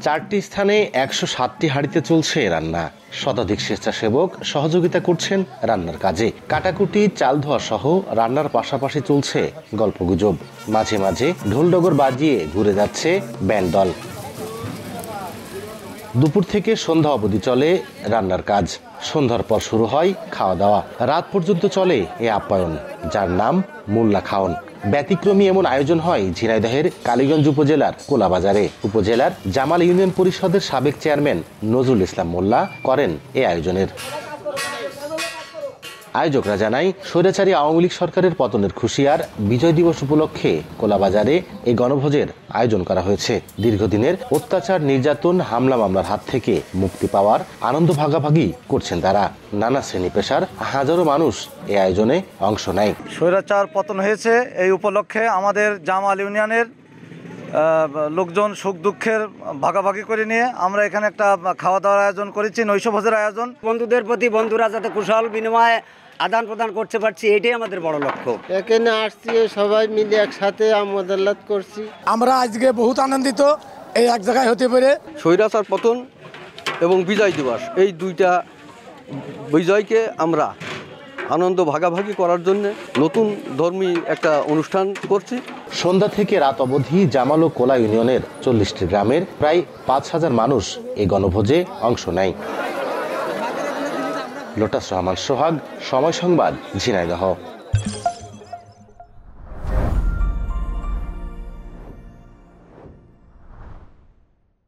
4টি স্থানে 107টি হাঁড়িতে চলছে রান্না। শতাধিক স্বেচ্ছাসেবক সহযোগিতা করছেন রান্নার কাজে। কাটাকুটি, চাল ধোয়া সহ রান্নার পাশাপাশি চলছে গল্পগুজব। মাঝে মাঝে ঢোলডগর বাজিয়ে ঘুরে যাচ্ছে ব্যান্ড দল। দুপুর থেকে সন্ধ্যা অবধি চলে রান্নার কাজ। সন্ধ্যার পর শুরু হয় খাওয়া দাওয়া। রাত পর্যন্ত চলে এ আপ্যায়ন, যার নাম মোল্লা খাওন। ব্যতিক্রমী এমন আয়োজন হয় ঝিনাইদহের কালীগঞ্জ উপজেলার কোলাবাজারে। উপজেলার জামাল ইউনিয়ন পরিষদের সাবেক চেয়ারম্যান নজরুল ইসলাম মোল্লা করেন এ আয়োজনের। আয়োজকরা জানায়, স্বৈরাচারী আওয়ামী লীগ সরকারের পতনের খুশি আর বিজয় দিবস উপলক্ষে কোলাবাজারে এই গণভোজের আয়োজন করা হয়েছে। দীর্ঘদিনের অত্যাচার, নির্যাতন, হামলা মামলার হাত থেকে মুক্তি পাওয়ার আনন্দ ভাগাভাগি করছেন তারা। নানা শ্রেণী পেশার হাজারো মানুষ এই আয়োজনে অংশ নেয়। স্বৈরাচার পতন হয়েছে এই উপলক্ষে আমাদের জামাল ইউনিয়নের লোকজন সুখ দুঃখের ভাগাভাগি করে নিয়ে আমরা এখানে একটা খাওয়া দাওয়ার আয়োজন করেছি, নৈশভোজের আয়োজন। বন্ধুদের প্রতি বন্ধুরা যাতে কুশল বিনিময়ে আদান প্রদান করতে পারছি, এটাই আমাদের বড় লক্ষ্য। এখানে আসছি সবাই মিলে একসাথে আমোদ করছি। আমরা আজকে বহুত আনন্দিত এই এক জায়গায় হতে পেরে। স্বৈরাচার পতন এবং বিজয় দিবস, এই দুইটা বিজয়কে আমরা আনন্দ ভাগাভাগি করার জন্য নতুন ধর্মী একটা অনুষ্ঠান করছি। সন্ধ্যা থেকে রাত অবধি জামাল ও কোলা ইউনিয়নের 40টি গ্রামের প্রায় 5000 মানুষ এই গণভোজে অংশ নেয়। লোটাস রহমান সোহাগ, সময় সংবাদ, ঝিনাইদহ।